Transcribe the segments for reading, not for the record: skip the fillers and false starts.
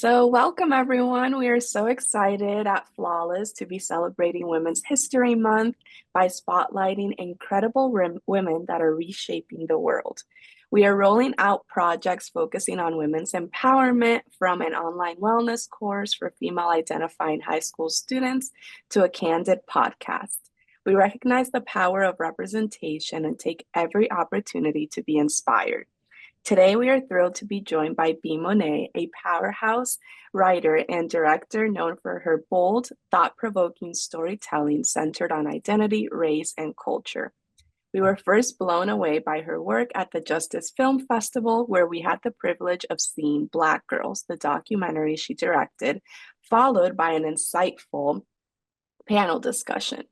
Welcome everyone. We are so excited at Flawless to be celebrating Women's History Month by spotlighting incredible women that are reshaping the world. We are rolling out projects focusing on women's empowerment, from an online wellness course for female identifying high school students to a candid podcast. We recognize the power of representation and take every opportunity to be inspired. Today, we are thrilled to be joined by B. Monèt, a powerhouse writer and director known for her bold, thought provoking storytelling centered on identity, race, and culture. We were first blown away by her work at the Justice Film Festival, where we had the privilege of seeing Black Girls, the documentary she directed, followed by an insightful panel discussion.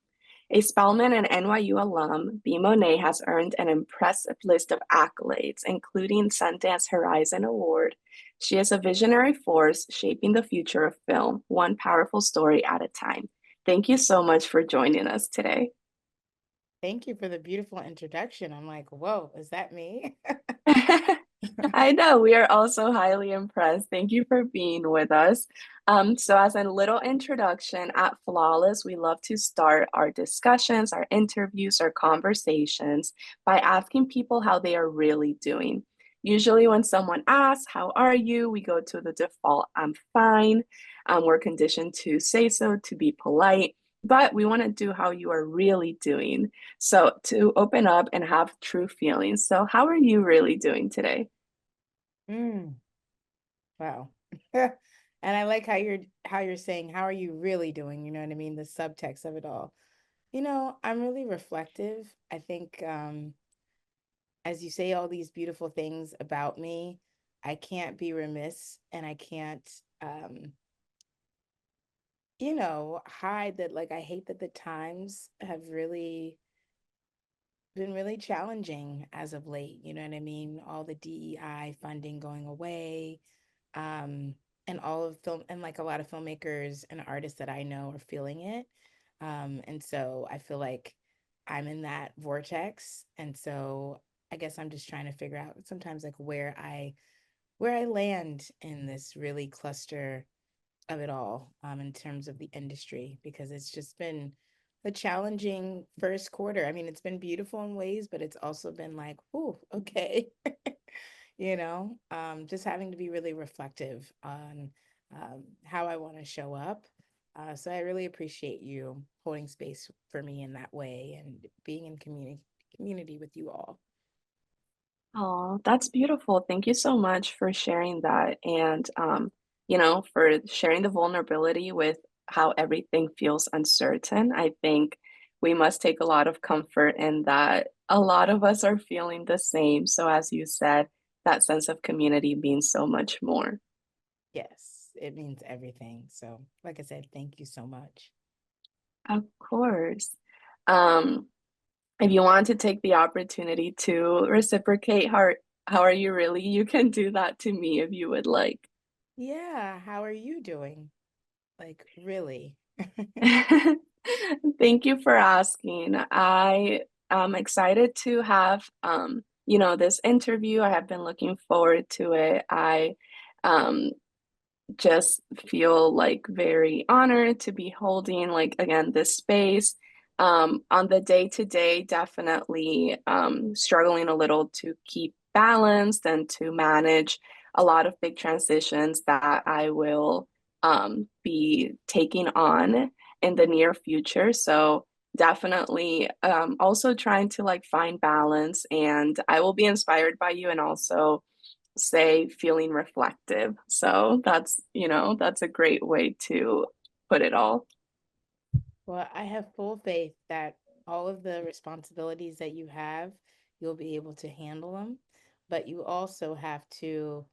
A Spelman and NYU alum, B. Monèt has earned an impressive list of accolades, including Sundance Horizon Award. She is a visionary force shaping the future of film, one powerful story at a time. Thank you so much for joining us today. Thank you for the beautiful introduction. I'm like, whoa, is that me? I know we are also highly impressed. Thank you for being with us. As a little introduction, at Flawless, we love to start our discussions, our interviews, our conversations by asking people how they are really doing. Usually, when someone asks, "How are you?" we go to the default, "I'm fine." We're conditioned to say so, to be polite, but we want to do how you are really doing. So, to open up and have true feelings. So, how are you really doing today? Mm, wow. And I like how you're saying, how are you really doing? You know what I mean? The subtext of it all. I'm really reflective. I think as you say all these beautiful things about me, I can't be remiss and I can't hide that like I hate that the times have really been really challenging as of late. You know what I mean? All the DEI funding going away, and all of film and like a lot of filmmakers and artists that I know are feeling it. And so I feel like I'm in that vortex. And so I guess I'm just trying to figure out sometimes like where I land in this really cluster of it all, in terms of the industry, because it's just been a challenging first quarter. I mean, it's been beautiful in ways, but it's also been like, oh, okay. Just having to be really reflective on how I want to show up. So I really appreciate you holding space for me in that way and being in community with you all. Oh, that's beautiful. Thank you so much for sharing that and for sharing the vulnerability with how everything feels uncertain. I think we must take a lot of comfort in that a lot of us are feeling the same. So as you said, that sense of community means so much more. Yes, it means everything. So, like I said, thank you so much. Of course. Um, if you want to take the opportunity to reciprocate how are you really, you can do that to me if you would like. Yeah, how are you doing? Like, really? Thank you for asking. I am excited to have this interview. I have been looking forward to it. I um just feel like very honored to be holding like again this space. On the day to day, definitely struggling a little to keep balanced and to manage a lot of big transitions that I will be taking on in the near future. So definitely also trying to like find balance, and I will be inspired by you and also say feeling reflective. So that's a great way to put it all. Well, I have full faith that all of the responsibilities that you have, you'll be able to handle them. But you also have to,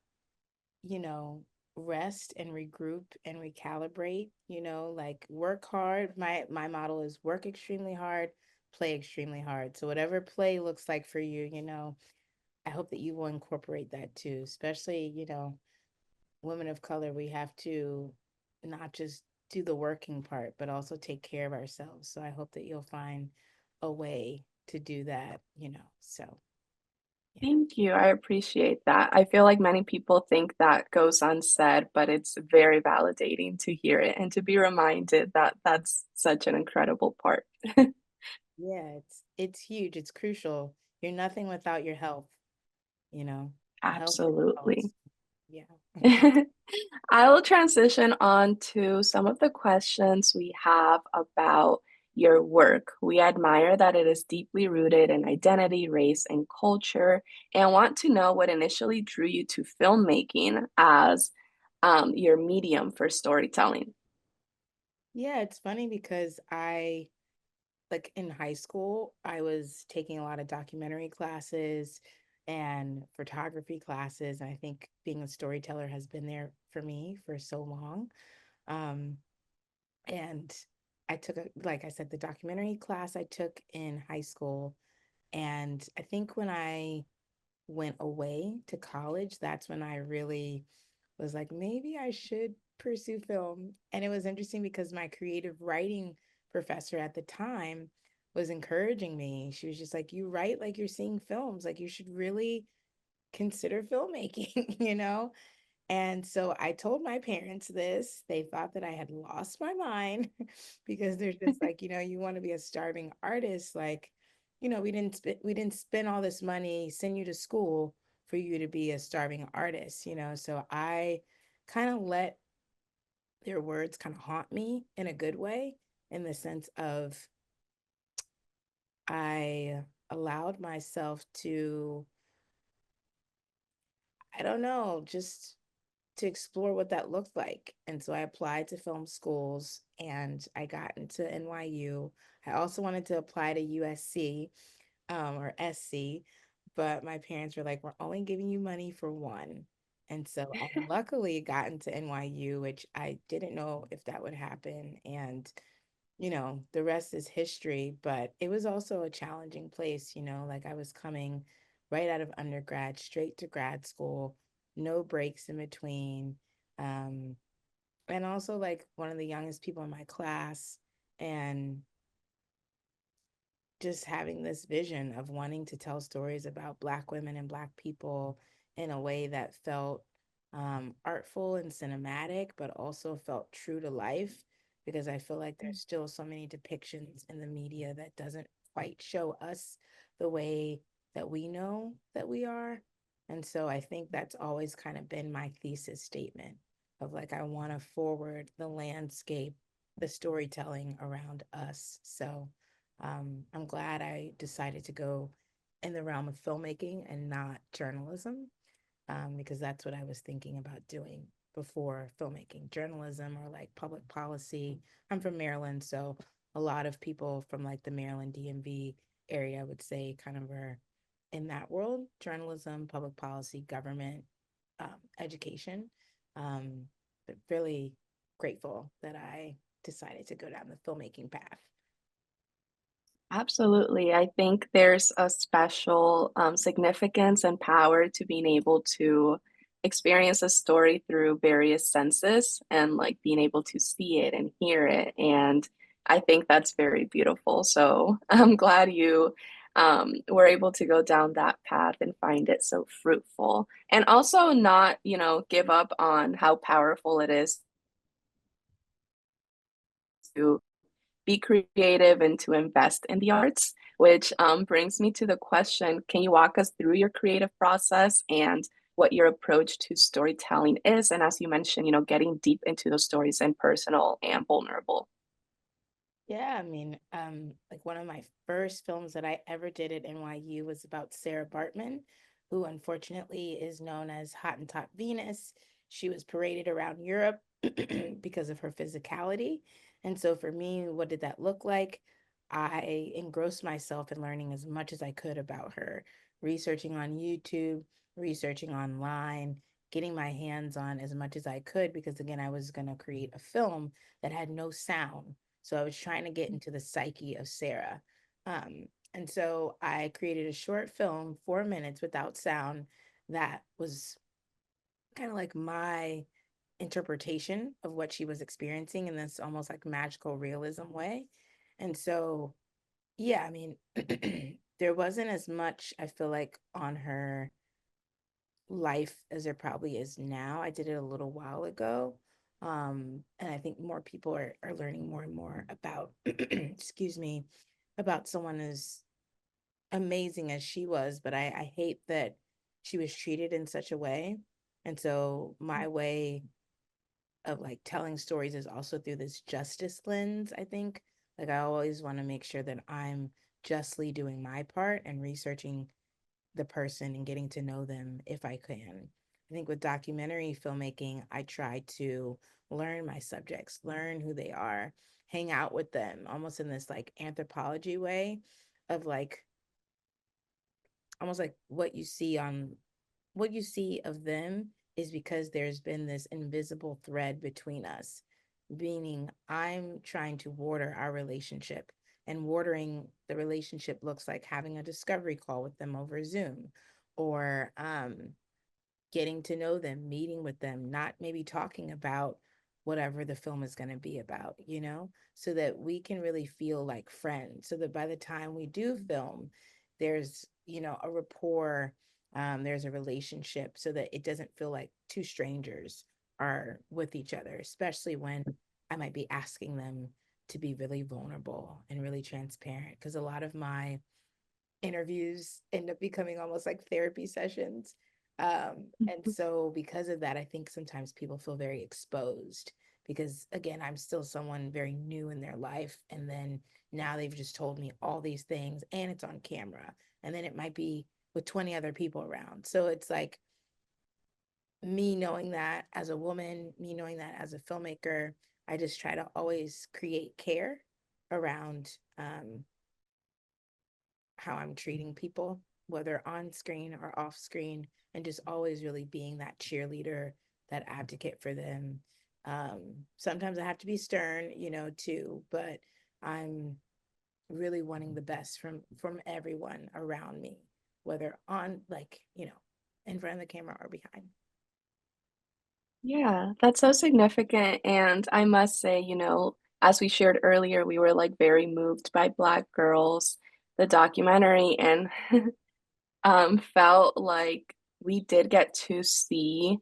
you know, rest and regroup and recalibrate, like work hard. My model is work extremely hard, play extremely hard. So whatever play looks like for you, I hope that you will incorporate that too, especially, women of color, we have to not just do the working part, but also take care of ourselves. So I hope that you'll find a way to do that. So Thank you. I appreciate that. I feel like many people think that goes unsaid, but it's very validating to hear it and to be reminded that that's such an incredible part. Yeah, it's huge. It's crucial. You're nothing without your health, you know. Health is wealth. Absolutely. Yeah. I will transition on to some of the questions we have about your work. We admire that it is deeply rooted in identity, race, and culture, and want to know what initially drew you to filmmaking as your medium for storytelling. Yeah, it's funny because like in high school, I was taking a lot of documentary classes and photography classes. And I think being a storyteller has been there for me for so long. Um, and I took like I said, the documentary class I took in high school. And I think when I went away to college, that's when I really was like, maybe I should pursue film. And it was interesting because my creative writing professor at the time was encouraging me. She was just like, you write like you're seeing films, like you should really consider filmmaking, you know? And so I told my parents this. They thought that I had lost my mind because they're just like, you want to be a starving artist. Like, we didn't spend all this money, send you to school for you to be a starving artist. So I kind of let their words kind of haunt me in a good way, in the sense of I allowed myself to, I don't know, just to explore what that looked like. And so I applied to film schools and I got into NYU. I also wanted to apply to USC, or SC, but my parents were like, we're only giving you money for one. And so I luckily got into NYU, which I didn't know if that would happen. And the rest is history, but it was also a challenging place. Like I was coming right out of undergrad, straight to grad school, no breaks in between. Um, and also like one of the youngest people in my class, and just having this vision of wanting to tell stories about Black women and Black people in a way that felt artful and cinematic, but also felt true to life. Because I feel like there's still so many depictions in the media that doesn't quite show us the way that we know that we are. And so I think that's always kind of been my thesis statement of like, I want to forward the landscape, the storytelling around us. So I'm glad I decided to go in the realm of filmmaking and not journalism, because that's what I was thinking about doing before filmmaking, journalism or like public policy. I'm from Maryland, so a lot of people from like the Maryland DMV area would say kind of are in that world, journalism, public policy, government, education. Um, but really grateful that I decided to go down the filmmaking path. Absolutely. I think there's a special significance and power to being able to experience a story through various senses and like being able to see it and hear it. And I think that's very beautiful. So I'm glad you were able to go down that path and find it so fruitful. And also not, give up on how powerful it is to be creative and to invest in the arts, which brings me to the question, can you walk us through your creative process and what your approach to storytelling is? And as you mentioned, getting deep into those stories and personal and vulnerable. Yeah, I mean, like one of my first films that I ever did at NYU was about Sarah Bartman, who unfortunately is known as Hottentot Venus. She was paraded around Europe because of her physicality. And so for me, what did that look like? I engrossed myself in learning as much as I could about her, researching on YouTube, researching online, getting my hands on as much as I could, because again, I was going to create a film that had no sound, so I was trying to get into the psyche of Sarah. And so I created a short film, 4 minutes without sound, that was kind of like my interpretation of what she was experiencing in this almost like magical realism way. And so, yeah, I mean, there wasn't as much, I feel like, on her life as there probably is now. I did it a little while ago. And I think more people are learning more and more about, excuse me, about someone as amazing as she was. But I hate that she was treated in such a way. And so my way of like telling stories is also through this justice lens, I think. Like I always want to make sure that I'm justly doing my part and researching the person and getting to know them if I can. I think with documentary filmmaking, I try to learn my subjects, learn who they are, hang out with them almost in this like anthropology way of like almost like what you see of them is because there's been this invisible thread between us, meaning I'm trying to water our relationship. And watering the relationship looks like having a discovery call with them over Zoom or getting to know them, meeting with them, not maybe talking about whatever the film is going to be about, so that we can really feel like friends. So that by the time we do film, there's, a rapport, there's a relationship so that it doesn't feel like two strangers are with each other, especially when I might be asking them to be really vulnerable and really transparent. Because a lot of my interviews end up becoming almost like therapy sessions. And so, because of that, I think sometimes people feel very exposed because, again, I'm still someone very new in their life. And then now they've just told me all these things and it's on camera. And then it might be with 20 other people around. So, it's like me knowing that as a woman, me knowing that as a filmmaker, I just try to always create care around how I'm treating people, whether on screen or off screen, and just always really being that cheerleader, that advocate for them. Sometimes I have to be stern, too, but I'm really wanting the best from everyone around me, whether on like, in front of the camera or behind. Yeah, that's so significant. And I must say, as we shared earlier, we were like very moved by Black Girls, the documentary, and felt like we did get to see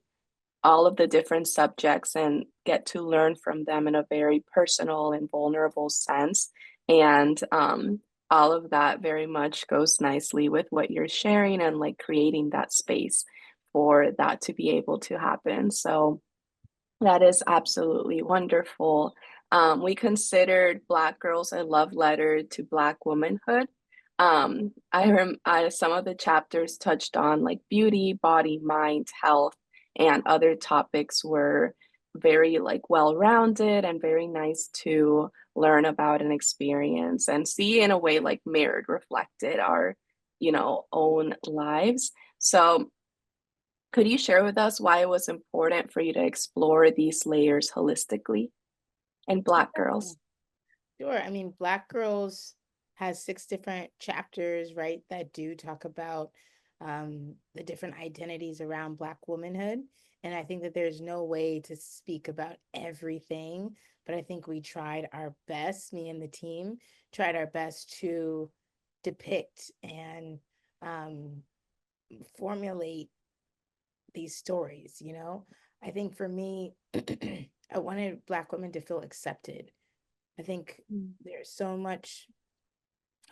all of the different subjects and get to learn from them in a very personal and vulnerable sense. And all of that very much goes nicely with what you're sharing and like creating that space for that to be able to happen. So that is absolutely wonderful. We considered Black Girls a love letter to Black womanhood. Some of the chapters touched on like beauty, body, mind, health, and other topics were very like well-rounded and very nice to learn about and experience and see in a way like mirrored, reflected our, own lives. So could you share with us why it was important for you to explore these layers holistically in Black Yeah. Girls? Sure. I mean, Black Girls has six different chapters, right, that do talk about the different identities around Black womanhood. And I think that there's no way to speak about everything, but I think we tried our best, me and the team tried our best to depict and um, formulate these stories, I think for me, I wanted Black women to feel accepted. I think Mm. there's so much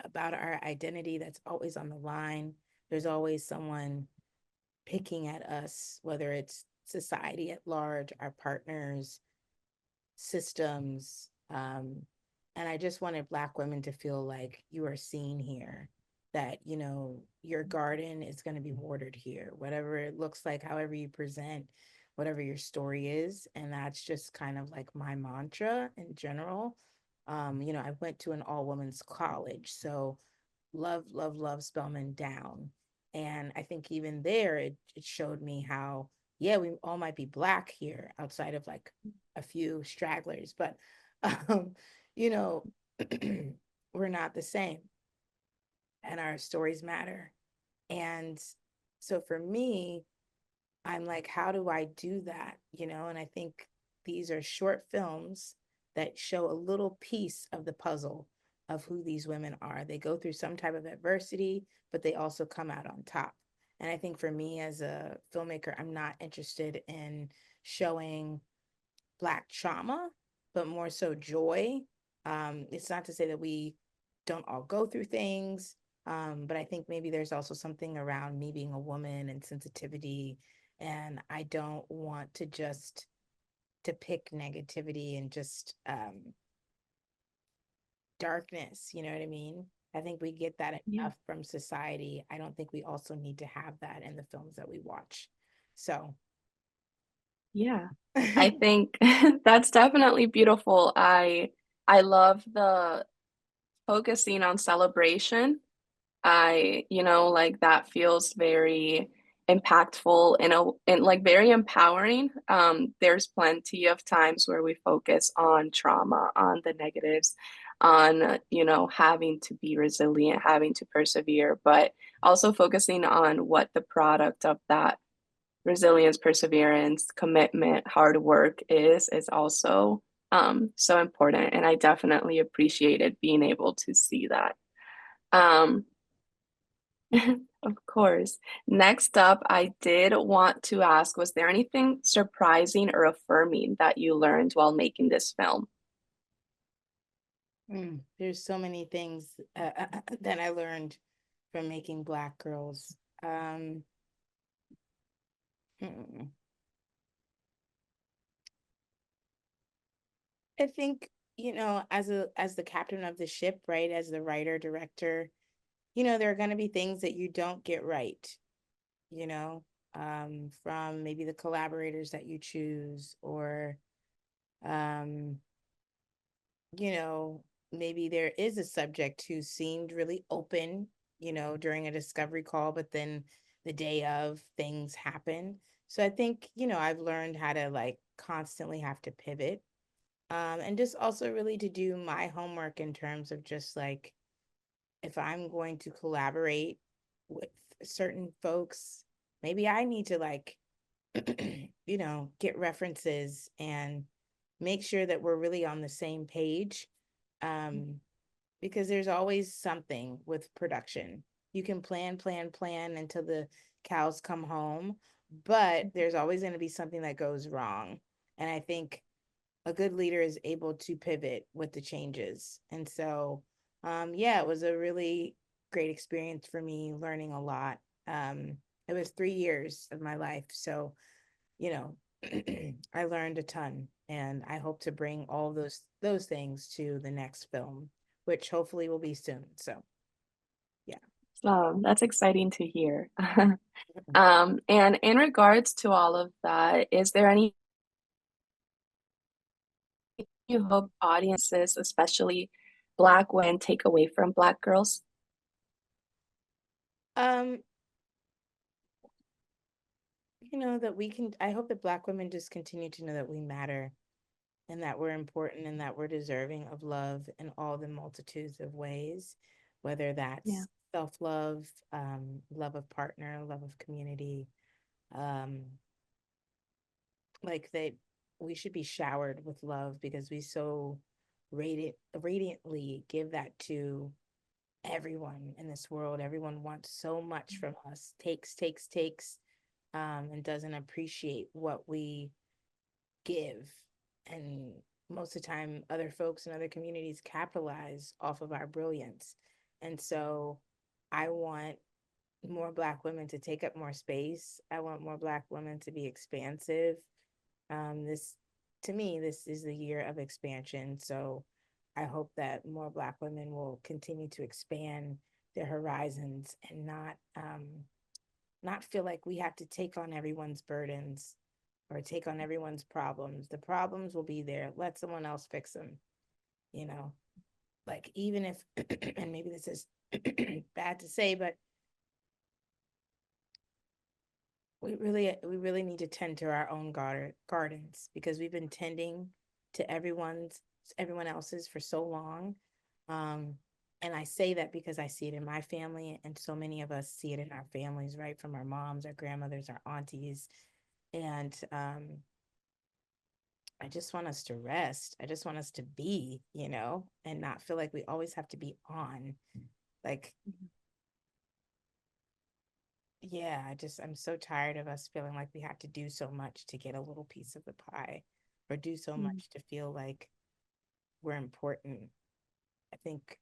about our identity that's always on the line. There's always someone picking at us, whether it's society at large, our partners, systems. And I just wanted Black women to feel like you are seen here, that, your garden is going to be watered here, whatever it looks like, however you present, whatever your story is. And that's just kind of like my mantra in general. I went to an all women's college. So love, love, love Spelman down. And I think even there, it showed me how, yeah, we all might be Black here outside of like a few stragglers, but, um, you know, we're not the same and our stories matter. And so for me, I'm like, how do I do that? And I think these are short films that show a little piece of the puzzle of who these women are. They go through some type of adversity, but they also come out on top. And I think for me as a filmmaker, I'm not interested in showing Black trauma, but more so joy. It's not to say that we don't all go through things, but I think maybe there's also something around me being a woman and sensitivity, and I don't want to just depict negativity and just darkness. You know what I mean? I think we get that Yeah. enough from society. I don't think we also need to have that in the films that we watch. So, Yeah. I think that's definitely beautiful. I love the focusing on celebration. Like that feels very impactful and like very empowering. There's plenty of times where we focus on trauma, on the negatives, on, having to be resilient, having to persevere, but also focusing on what the product of that resilience, perseverance, commitment, hard work is also so important. And I definitely appreciated being able to see that. Um, of course. Next up, I did want to ask, was there anything surprising or affirming that you learned while making this film? there's so many things that I learned from making Black girls. Hmm. I think, as the captain of the ship, right, as the writer director, there are going to be things that you don't get right, you know, from maybe the collaborators that you choose, or um, you know, maybe there is a subject who seemed really open, during a discovery call, but then the day of things happen. So I think, I've learned how to like constantly have to pivot. And just also really to do my homework in terms of just like, if I'm going to collaborate with certain folks, maybe I need to like, get references and make sure that we're really on the same page. Um, because there's always something with production. You can plan until the cows come home, but there's always going to be something that goes wrong. And I think a good leader is able to pivot with the changes. And so, yeah, it was a really great experience for me, learning a lot. It was 3 years of my life. So, you know, I learned a ton, and I hope to bring all those things to the next film, which hopefully will be soon. So, yeah. So that's exciting to hear. And in regards to all of that, is there any you hope audiences, especially Black women, take away from Black girls? Um, that we can I hope that Black women just continue to know that we matter, and that we're important, and that we're deserving of love in all the multitudes of ways, whether Yeah. that's self-love, love of partner, love of community, um, like that we should be showered with love because we so radiantly give that to everyone in this world. Everyone wants so much from us, takes, and doesn't appreciate what we give. And most of the time, other folks in other communities capitalize off of our brilliance. And so I want more Black women to take up more space. I want more Black women to be expansive. This, to me, this is the year of expansion. So I hope that more Black women will continue to expand their horizons and not feel like we have to take on everyone's burdens or take on everyone's problems. The problems will be there. Let someone else fix them, you know. Like even if and maybe this is bad to say, but we really need to tend to our own gardens because we've been tending to everyone else's for so long. Um, and I say that because I see it in my family, and so many of us see it in our families, right? From our moms, our grandmothers, our aunties. And I just want us to rest. I just want us to be, and not feel like we always have to be on. Like, yeah, I'm so tired of us feeling like we have to do so much to get a little piece of the pie or do so Mm. much to feel like we're important. I think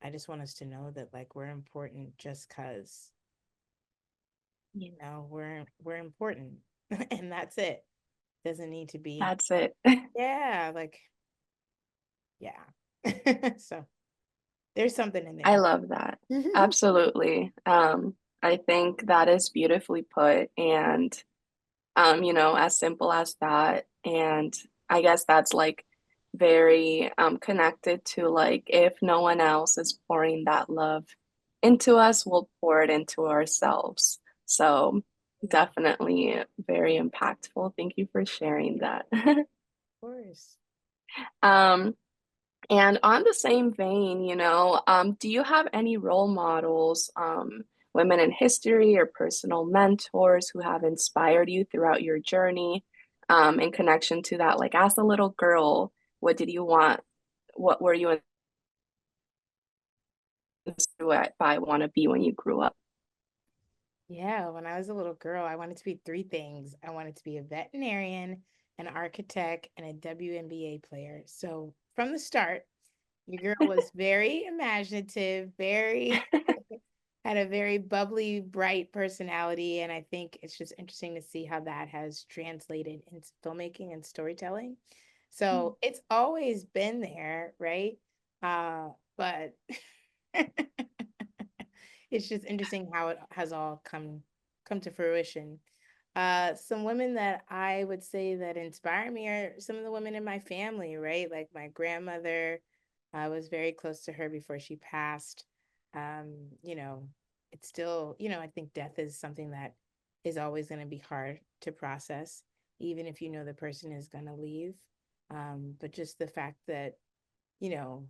I just want us to know that like we're important just because, we're important and that's it. Doesn't need to be, That's it. yeah, like, yeah. So there's something in I there. love that. Absolutely. I think that is beautifully put, and as simple as that. And I guess that's like very connected to like if no one else is pouring that love into us, we'll pour it into ourselves. So Yeah, of definitely very impactful. Thank you for sharing that. course. Um, and on the same vein, do you have any role models, women in history or personal mentors who have inspired you throughout your journey, in connection to that? Like as a little girl, what did you want? What were you inspired by want to be when you grew up? Yeah, when I was a little girl, I wanted to be three things. I wanted to be a veterinarian, an architect, and a WNBA player. So from the start, your girl was very imaginative, very had a very bubbly, bright personality. And I think it's just interesting to see how that has translated into filmmaking and storytelling. So it's always been there, right? But it's just interesting how it has all come to fruition. Some women that I would say that inspire me are some of the women in my family, right? Like my grandmother, I was very close to her before she passed. Um, you know, it's still, I think death is something that is always going to be hard to process, even if you know the person is going to leave. But just the fact that, you know,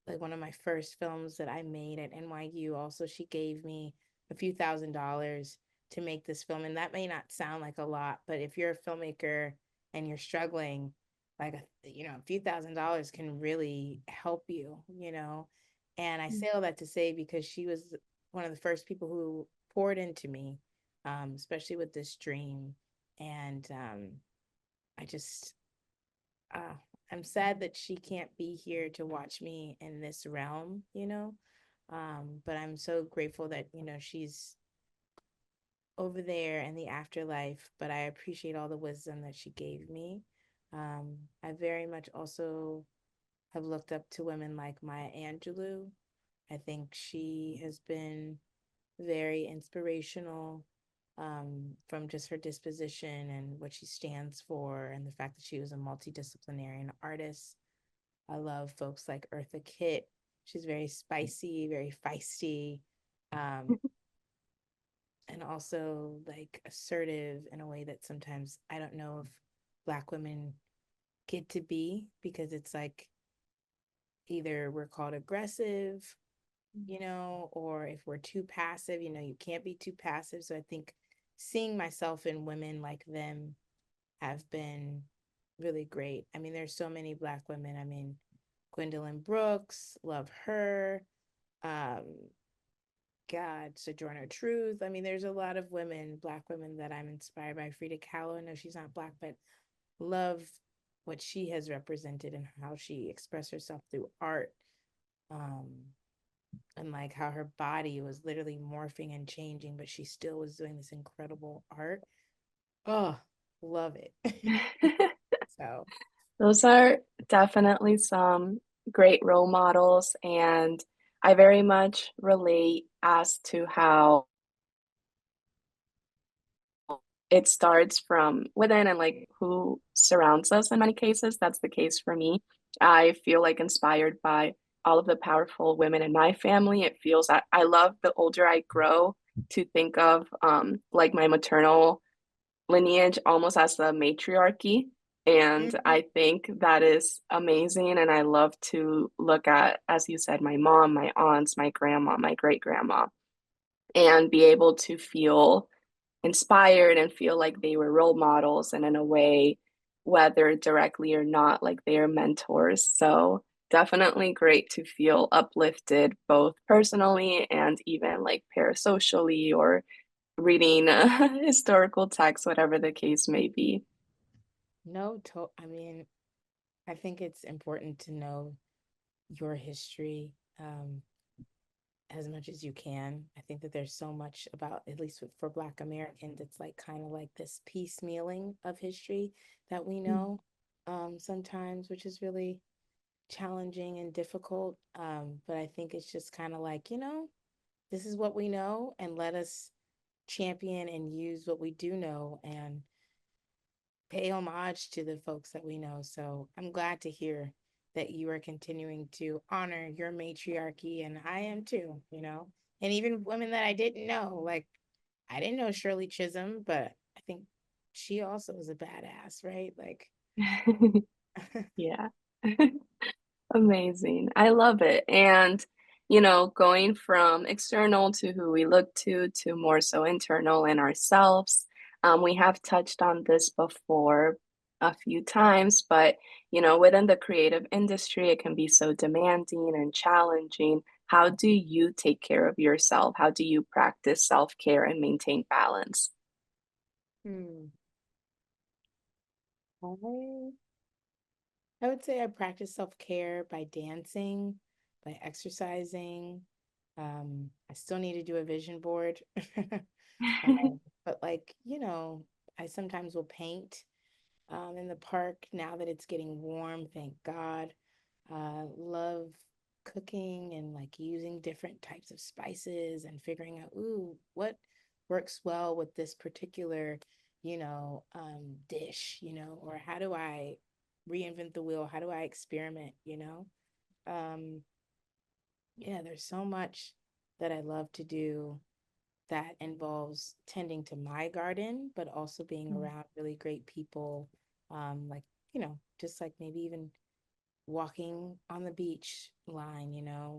like one of my first films that I made at NYU, also, she gave me a few $1,000s to make this film. And that may not sound like a lot, but if you're a filmmaker and you're struggling, like, a few $1,000s can really help you. And I say all that to say because she was one of the first people who poured into me, especially with this dream. And I just, uh, I'm sad that she can't be here to watch me in this realm. But I'm so grateful that, she's over there in the afterlife, but I appreciate all the wisdom that she gave me. I very much also have looked up to women like Maya Angelou. I think she has been very inspirational, from just her disposition and what she stands for, and the fact that she was a multidisciplinary artist. I love folks like Eartha Kitt. She's very spicy, very feisty, and also like assertive in a way that sometimes I don't know if Black women get to be, because it's like either we're called aggressive, or if we're too passive, you can't be too passive. So I think seeing myself in women like them have been really great. I mean, there's so many Black women. I mean, Gwendolyn Brooks, love her. Um, God, Sojourner Truth. I mean, there's a lot of women, Black women, that I'm inspired by. Frida Kahlo. I know she's not Black, but love what she has represented and how she expressed herself through art. Um, and like how her body was literally morphing and changing, but she still was doing this incredible art. Oh, love it. So, Those are definitely some great role models, and I very much relate as to how it starts from within and like who surrounds us in many cases. That's the case for me. I feel like inspired by all of the powerful women in my family. It feels that I love the older I grow to think of like my maternal lineage almost as the matriarchy. And mhm. I think that is amazing. And I love to look at, as you said, my mom, my aunts, my grandma, my great grandma, and be able to feel inspired and feel like they were role models. And in a way, whether directly or not, like they are mentors. So definitely great to feel uplifted both personally and even like parasocially or reading historical texts, whatever the case may be. No, I mean, I think it's important to know your history as much as you can. I think that there's so much about, at least for Black Americans, it's like kind of like this piecemealing of history that we Mm. know sometimes, which is really challenging and difficult. But I think it's just kind of like, this is what we know, and let us champion and use what we do know and pay homage to the folks that we know. So I'm glad to hear that you are continuing to honor your matriarchy, and I am too. And even women that I didn't know, like I didn't know Shirley Chisholm, but I think she also was a badass, right? Like, Yeah. Amazing. I love it. And, going from external to who we look to more so internal in ourselves. We have touched on this before a few times, but, within the creative industry, it can be so demanding and challenging. How do you take care of yourself? How do you practice self-care and maintain balance? hmm. I I would say I practice self-care by dancing, by exercising. I still need to do a vision board. But I sometimes will paint in the park now that it's getting warm, thank God. Love cooking and like using different types of spices and figuring out, ooh, what works well with this particular, dish, or how do I reinvent the wheel? How do I experiment? Um, yeah, there's so much that I love to do that involves tending to my garden, but also being around really great people. Like, just like maybe even walking on the beach line,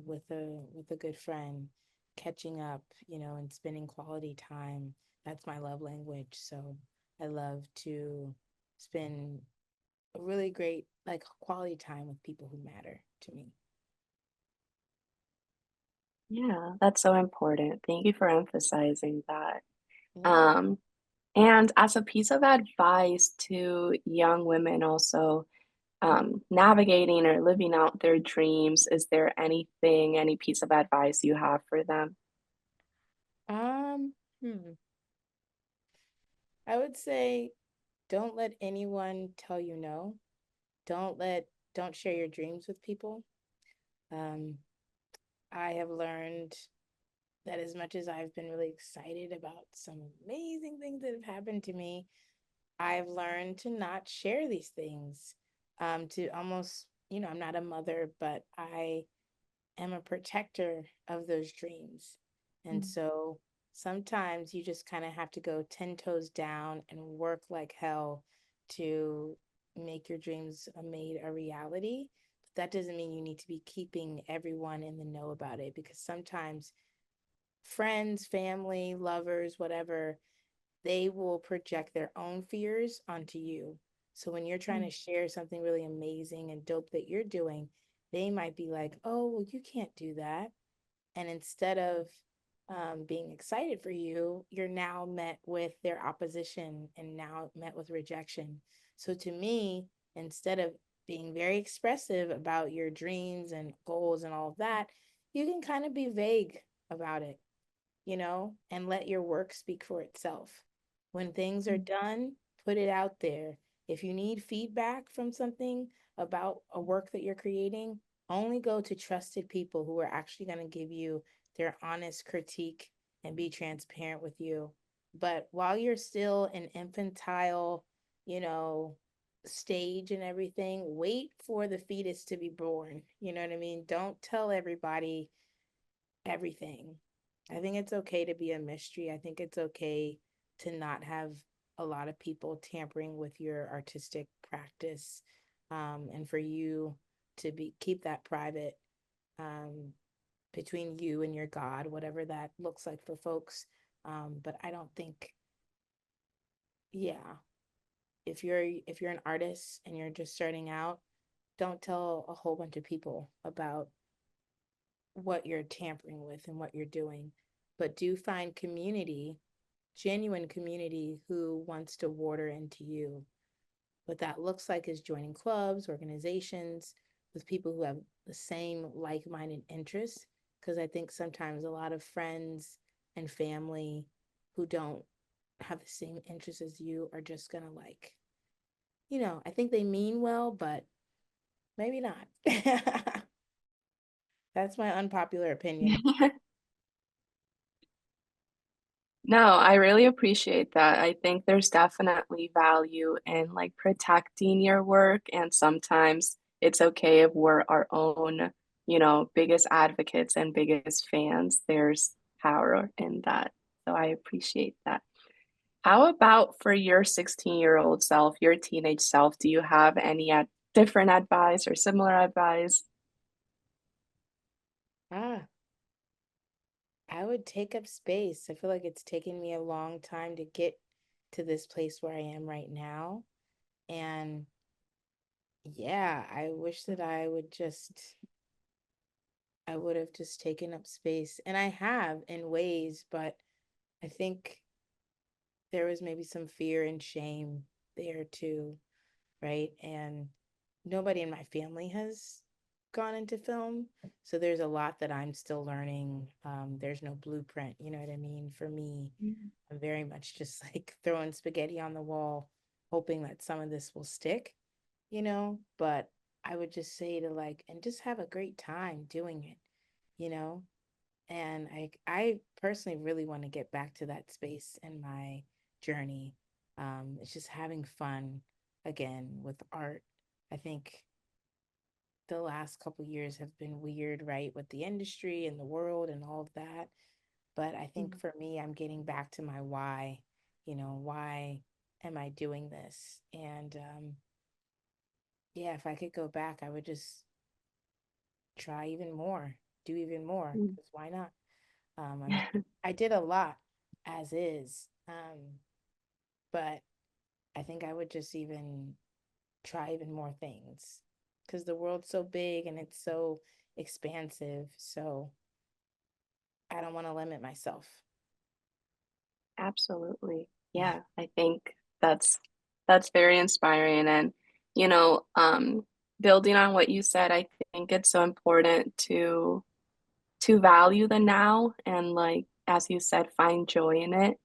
with a good friend, catching up, and spending quality time. That's my love language. So I love to spend a really great like quality time with people who matter to me. Yeah, that's so important. Thank you for emphasizing that. Yeah. Um, and as a piece of advice to young women also navigating or living out their dreams, is there anything, any piece of advice you have for them? Um, hmm. I would say don't let anyone tell you no. Don't share your dreams with people. Um, I have learned that as much as I've been really excited about some amazing things that have happened to me, I've learned to not share these things. To almost, I'm not a mother, but I am a protector of those dreams. And Mm. so sometimes you just kind of have to go 10 toes down and work like hell to make your dreams made a reality. But that doesn't mean you need to be keeping everyone in the know about it, because sometimes friends, family, lovers, whatever, they will project their own fears onto you. So when you're trying to Mm. share something really amazing and dope that you're doing, they might be like, oh, well, you can't do that. And instead of being excited for you, you're now met with their opposition and now met with rejection. So to me, instead of being very expressive about your dreams and goals and all of that, you can kind of be vague about it, and let your work speak for itself. When things are Mm. done, put it out there. If you need feedback from something about a work that you're creating, only go to trusted people who are actually going to give you their honest critique and be transparent with you. But while you're still in infantile, you know, stage and everything, wait for the fetus to be born. You know what I mean? Don't tell everybody everything. I think it's okay to be a mystery. I think it's okay to not have a lot of people tampering with your artistic practice, and for you to be keep that private, um, between you and your God, whatever that looks like for folks. But I don't think, yeah. if you're an artist and you're just starting out, don't tell a whole bunch of people about what you're tampering with and what you're doing, but do find community, genuine community who wants to water into you. What that looks like is joining clubs, organizations with people who have the same like minded interests. Because I think sometimes a lot of friends and family who don't have the same interests as you are just going to like, I think they mean well, but maybe not. That's my unpopular opinion. No, I really appreciate that. I think there's definitely value in like protecting your work, and sometimes it's okay if we're our own, biggest advocates and biggest fans. There's power in that. So I appreciate that. How about for your 16-year-old self, your teenage self? Do you have any different advice or similar advice? Ah, I would take up space. I feel like it's taken me a long time to get to this place where I am right now. And yeah, I wish that I would have just taken up space. And I have in ways, but I think there was maybe some fear and shame there too, right? And nobody in my family has gone into film. So there's a lot that I'm still learning. There's no blueprint, you know what I mean? For me, I'm very much just like throwing spaghetti on the wall, hoping that some of this will stick, But I would just say to like, and just have a great time doing it, you know? And I personally really want to get back to that space in my journey. It's just having fun again with art. I think the last couple years have been weird, right, with the industry and the world and all of that. But I think for me, I'm getting back to my why. Why am I doing this? And yeah, if I could go back, I would just try even more, do even more, Mhm. because why not? I mean, I did a lot as is, but I think I would just even try even more things because the world's so big and it's so expansive. So I don't want to limit myself. Absolutely. Yeah, I think that's very inspiring. And, you know, um, building on what you said, I think it's so important to value the now and, like, as you said, find joy in it.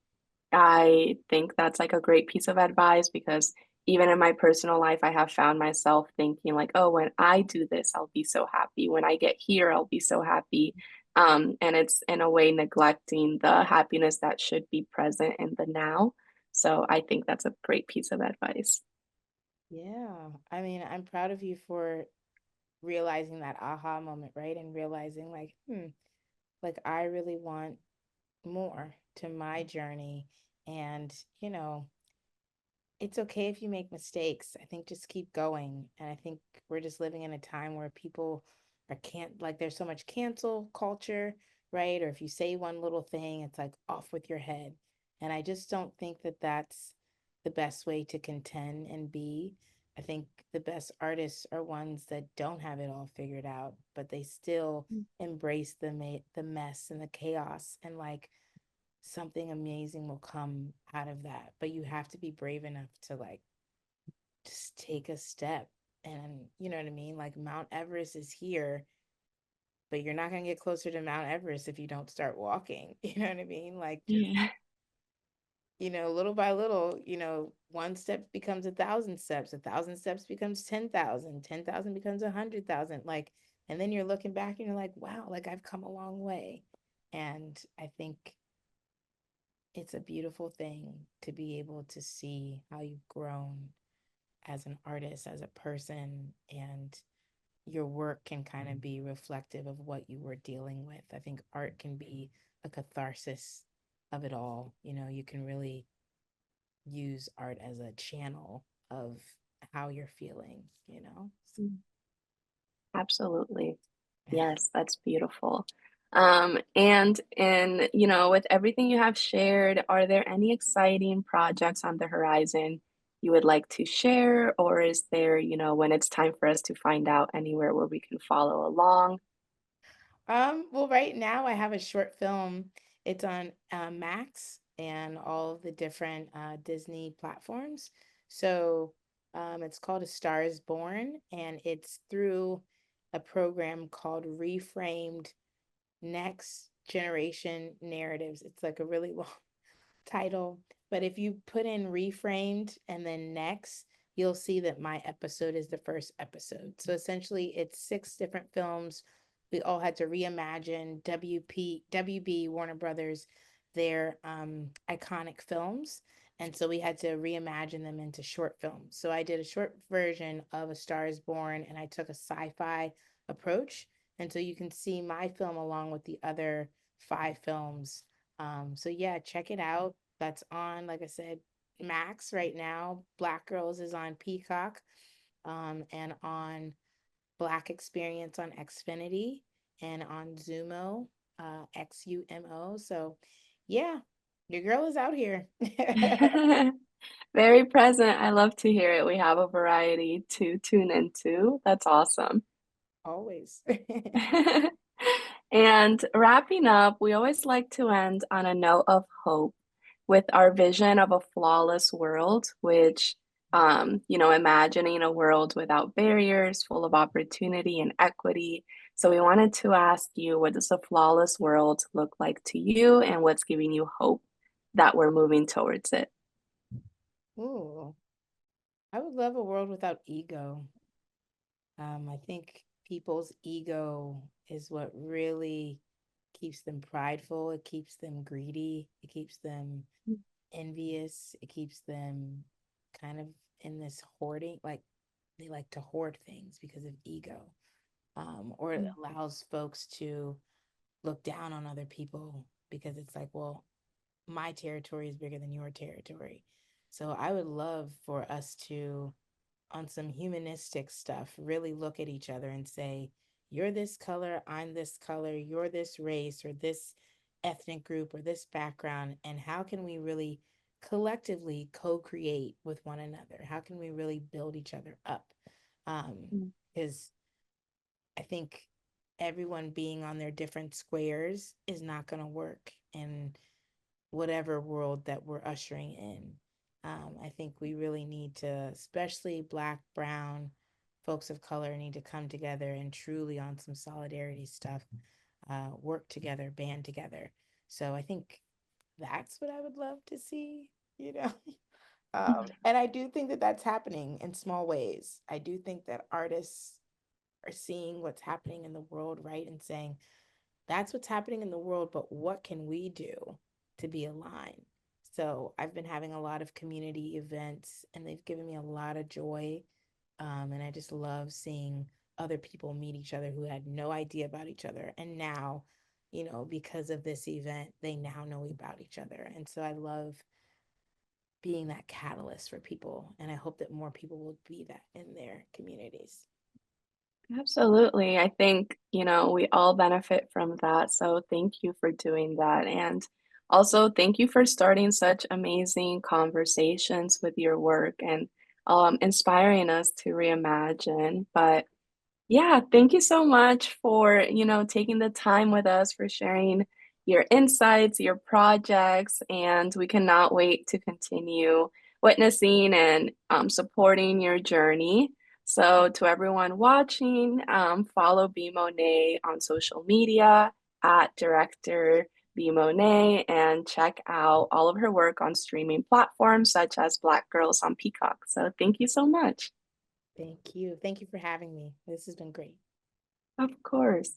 I think that's like a great piece of advice because even in my personal life, I have found myself thinking like, oh, when I do this, I'll be so happy. When I get here, I'll be so happy. And it's in a way neglecting the happiness that should be present in the now. So I think that's a great piece of advice. Yeah. I mean, I'm proud of you for realizing that aha moment, right? And realizing like, like I really want more to my journey. And, it's okay if you make mistakes. I think just keep going. And I think we're just living in a time where people are can't like there's so much cancel culture, right? Or if you say one little thing, it's like off with your head. And I just don't think that that's the best way to contend and be. I think the best artists are ones that don't have it all figured out, but they still embrace the mess and the chaos and like something amazing will come out of that. But you have to be brave enough to like just take a step. And you know what I mean? Like Mount Everest is here, but you're not going to get closer to Mount Everest if you don't start walking. You know what I mean? Like just, Yeah. little by little, one step becomes 1,000 steps, 1,000 steps becomes 10,000, 10,000 becomes 100,000. Like, and then you're looking back and you're like, wow, like I've come a long way. And I think it's a beautiful thing to be able to see how you've grown as an artist, as a person, and your work can kind of be reflective of what you were dealing with. I think art can be a catharsis of it all. You can really use art as a channel of how you're feeling. Absolutely. Yes, that's beautiful. And with everything you have shared, are there any exciting projects on the horizon you would like to share, or is there, when it's time for us to find out, anywhere where we can follow along? Well, right now I have a short film. It's on Max and all of the different Disney platforms. So it's called A Star is Born, and it's through a program called Reframed Next Generation Narratives. It's like a really long title, but if you put in reframed and then next, you'll see that my episode is the first episode. So essentially, it's six different films. We all had to reimagine WB Warner Brothers, their iconic films. And so we had to reimagine them into short films. So I did a short version of A Star is Born, and I took a sci fi approach. And so you can see my film along with the other five films. So yeah, check it out. That's on, like I said, Max right now. Black Girls is on Peacock, and on Black Experience on Xfinity and on Zumo, XUMO. So yeah, your girl is out here. Very present. I love to hear it. We have a variety to tune into. That's awesome. Always. And wrapping up, we always like to end on a note of hope with our vision of a flawless world, which, imagining a world without barriers, full of opportunity and equity. So we wanted to ask you, what does a flawless world look like to you, and what's giving you hope that we're moving towards it? Ooh, I would love a world without ego. I think people's ego is what really keeps them prideful, it keeps them greedy, it keeps them envious, it keeps them kind of in this hoarding, like they like to hoard things because of ego. Or it allows folks to look down on other people because it's like, well, my territory is bigger than your territory. So I would love for us to, on some humanistic stuff, really look at each other and say, you're this color, I'm this color, you're this race or this ethnic group or this background. And how can we really collectively co create with one another? How can we really build each other up? Mm. Because I think everyone being on their different squares is not going to work in whatever world that we're ushering in. I think we really need to, especially Black, Brown, folks of color, need to come together and truly on some solidarity stuff, work together, band together. So I think that's what I would love to see, you know? And I do think that that's happening in small ways. I do think that artists are seeing what's happening in the world, right? And saying, that's what's happening in the world, but what can we do to be aligned? So I've been having a lot of community events and they've given me a lot of joy. And I just love seeing other people meet each other who had no idea about each other. And now, because of this event, they now know about each other. And so I love being that catalyst for people. And I hope that more people will be that in their communities. Absolutely. I think, we all benefit from that. So thank you for doing that. And also, thank you for starting such amazing conversations with your work and inspiring us to reimagine. But yeah, thank you so much for, taking the time with us, for sharing your insights, your projects, and we cannot wait to continue witnessing and supporting your journey. So, to everyone watching, follow B Monet on social media at Director B Monet and check out all of her work on streaming platforms such as Black Girls on Peacock. So, thank you so much. Thank you. Thank you for having me. This has been great. Of course.